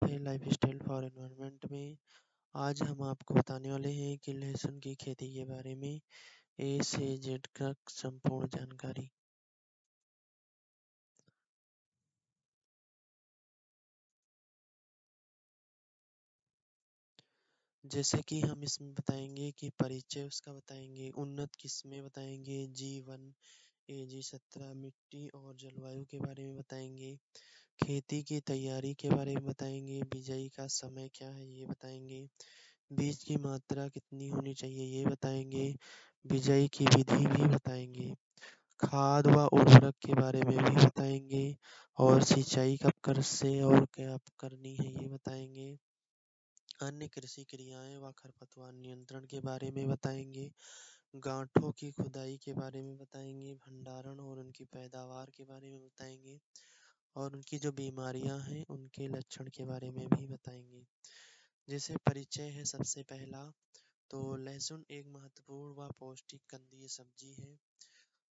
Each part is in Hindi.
है लाइफस्टाइल फॉर एनवायरनमेंट में। आज हम आपको बताने वाले हैं कि लहसुन की खेती के बारे में ए से जेड तक संपूर्ण जानकारी। जैसे कि हम इसमें बताएंगे कि परिचय उसका बताएंगे, उन्नत किस्में बताएंगे, G1 AG17, मिट्टी और जलवायु के बारे में बताएंगे, खेती की तैयारी के बारे में बताएंगे, बिजाई का समय क्या है ये बताएंगे, बीज की मात्रा कितनी होनी चाहिए ये बताएंगे, बिजाई की विधि भी बताएंगे, खाद व उर्वरक के बारे में भी बताएंगे और सिंचाई कब कर से और क्या करनी है ये बताएंगे। अन्य कृषि क्रियाएं व खरपतवार नियंत्रण के बारे में बताएंगे। गांठों की खुदाई के बारे में बताएंगे, भंडारण और उनकी पैदावार के बारे में बताएंगे और उनकी जो बीमारियां हैं उनके लक्षण के बारे में भी बताएंगे। जैसे परिचय है सबसे पहला, तो लहसुन एक महत्वपूर्ण व पौष्टिक कंदीय सब्जी है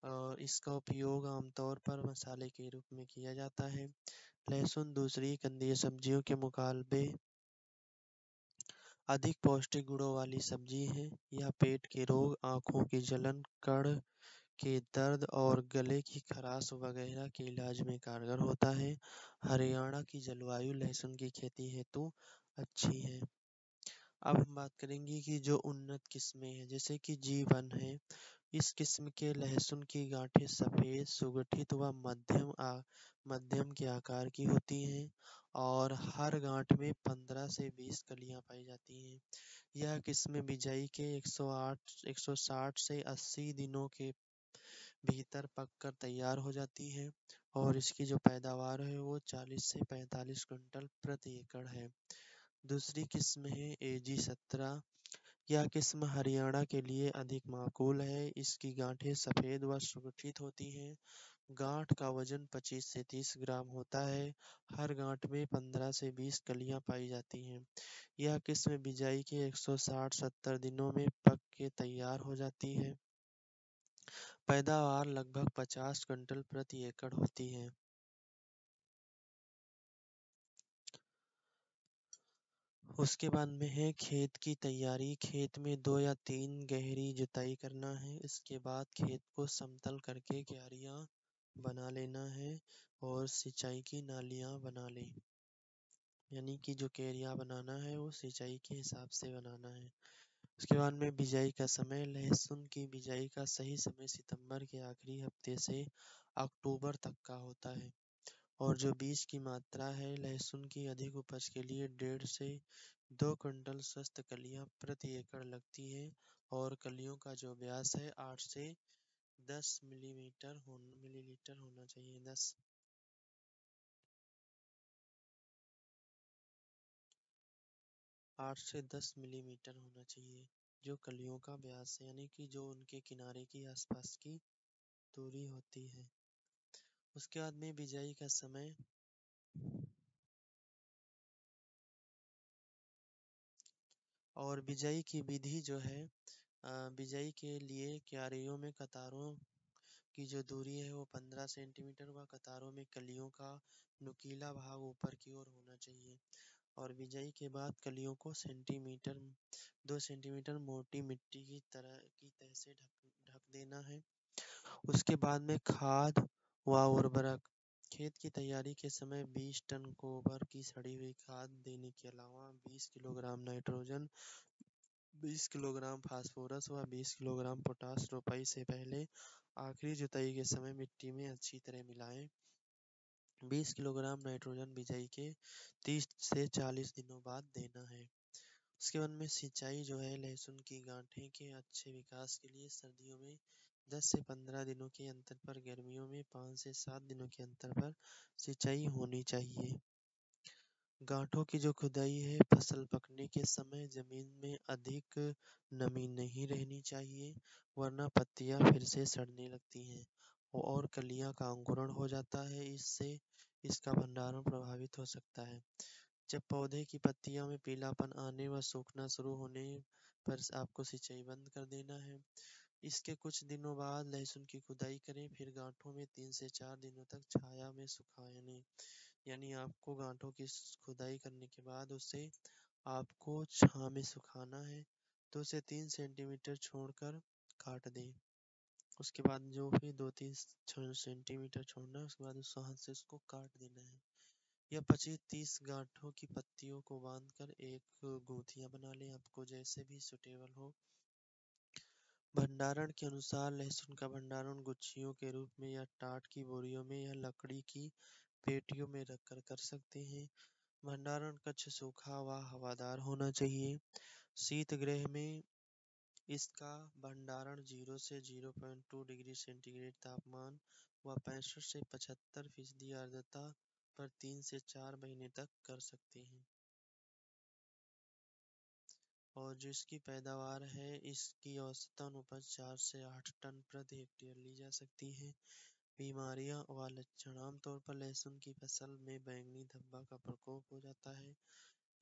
और इसका उपयोग आमतौर पर मसाले के रूप में किया जाता है। लहसुन दूसरी कंदीय सब्जियों के मुकाबले अधिक पौष्टिक गुणों वाली सब्जी है। यह पेट के रोग, आंखों की जलन, कड़ के दर्द और गले की खराश वगैरह के इलाज में कारगर होता है। हरियाणा की जलवायु लहसुन की खेती हेतु अच्छी है। अब हम बात करेंगे कि जो उन्नत किस्में हैं, जैसे कि G1 है। इस किस्म के लहसुन की गांठें सफेद, सुगठित व मध्यम के आकार की होती हैं और हर गांठ में 15 से 20 कलियां पाई जाती हैं। यह किस्म बिजाई के 160 से 80 दिनों के भीतर पककर तैयार हो जाती है और इसकी जो पैदावार है वो 40 से 45 क्विंटल प्रति एकड़ है। दूसरी किस्म है AG17। यह किस्म हरियाणा के लिए अधिक माकूल है। इसकी गांठें सफेद व सुगठित होती हैं। गांठ का वजन 25 से 30 ग्राम होता है। हर गांठ में 15 से 20 कलियां पाई जाती हैं। यह किस्म बिजाई के 160-70 दिनों में पक के तैयार हो जाती है। पैदावार लगभग 50 क्विंटल प्रति एकड़ होती है। उसके बाद में है खेत की तैयारी। खेत में 2 या 3 गहरी जुताई करना है। इसके बाद खेत को समतल करके क्यारियां बना लेना है और सिंचाई की नालियां बना लें। यानी कि जो क्यारियां बनाना है वो सिंचाई के हिसाब से बनाना है। उसके बाद में बिजाई का समय। लहसुन की बिजाई का सही समय सितंबर के आखिरी हफ्ते से अक्टूबर तक का होता है और जो बीज की मात्रा है, लहसुन की अधिक उपज के लिए 1.5 से 2 क्विंटल स्वस्थ कलियां प्रति एकड़ लगती है और कलियों का जो व्यास है 8 से 10 मिलीलीटर होना चाहिए। 8 से 10 मिलीमीटर होना चाहिए जो कलियों का व्यास है, यानी कि जो उनके किनारे की आसपास की दूरी होती है। उसके बाद में बिजाई का समय। और बिजाई की विधि जो है, बिजाई के लिए क्यारियों में कतारों की जो दूरी है वो 15 सेंटीमीटर व कतारों में कलियों का नुकीला भाग ऊपर की ओर होना चाहिए और बिजाई के बाद कलियों को 2 सेंटीमीटर मोटी मिट्टी की तह से ढक ढक देना है। उसके बाद में खाद व उर्वरक। खेत की तैयारी के समय 20 टन गोबर की सड़ी हुई खाद देने के अलावा 20 किलोग्राम नाइट्रोजन, 20 किलोग्राम फास्फोरस व 20 किलोग्राम पोटाश रोपाई से पहले आखिरी जुताई के समय मिट्टी में अच्छी तरह मिलाएं। 20 किलोग्राम नाइट्रोजन बिजाई के 30 से 40 दिनों बाद देना है। उसके बाद में सिंचाई जो है, लहसुन की गांठें के अच्छे विकास के लिए सर्दियों में 10 से 15 दिनों के अंतर पर, गर्मियों में 5 से 7 दिनों के अंतर पर सिंचाई होनी चाहिए। गांठों की जो खुदाई है, फसल पकने के समय जमीन में अधिक नमी नहीं रहनी चाहिए वरना पत्तियां फिर से सड़ने लगती हैं और कलियां का अंकुरण हो जाता है। इससे इसका भंडारण प्रभावित हो सकता है। जब पौधे की पत्तियों में पीलापन आने व सूखना शुरू होने पर आपको सिंचाई बंद कर देना है। इसके कुछ दिनों बाद लहसुन की खुदाई करें, फिर गांठों में 3 से 4 दिनों तक छाया में सुखाने यानी आपको गांठों की खुदाई करने के बाद उसे आपको छांव में सुखाना है, तो उसे 3 सेंटीमीटर छोड़कर काट दें। उसके बाद जो भी 2-3 सेंटीमीटर छोड़ना है, उसके बाद उस हाथ से उसको काट देना है। या 25-30 गांठों की पत्तियों को बांधकर एक गुथियां बना लें, आपको जैसे भी सुटेबल हो। भंडारण के अनुसार लहसुन का भंडारण गुच्छियों के रूप में या टाट की बोरियों में या लकड़ी की पेटियों में रखकर कर सकते हैं। भंडारण कक्ष सूखा व हवादार होना चाहिए। शीतगृह में इसका भंडारण 0 से 0.2 डिग्री सेंटीग्रेड तापमान व 65 से 75% आर्द्रता पर 3 से 4 महीने तक कर सकते हैं। और जो इसकी पैदावार है, इसकी औसतन उपज 4 से 8 टन प्रति हेक्टेयर ली जा सकती है। बीमारियां व लक्षण: आमतौर पर लहसुन की फसल में बैंगनी धब्बा का प्रकोप हो जाता है।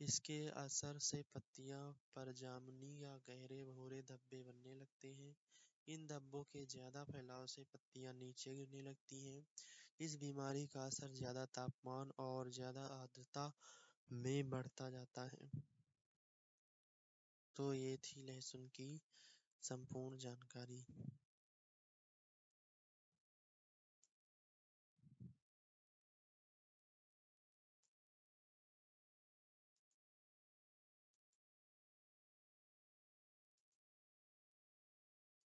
इसके असर से पत्तियां पर जामुनी या गहरे भूरे धब्बे बनने लगते हैं। इन धब्बों के ज्यादा फैलाव से पत्तियां नीचे गिरने लगती हैं। इस बीमारी का असर ज्यादा तापमान और ज्यादा आर्द्रता में बढ़ता जाता है। तो ये थी लहसुन की संपूर्ण जानकारी।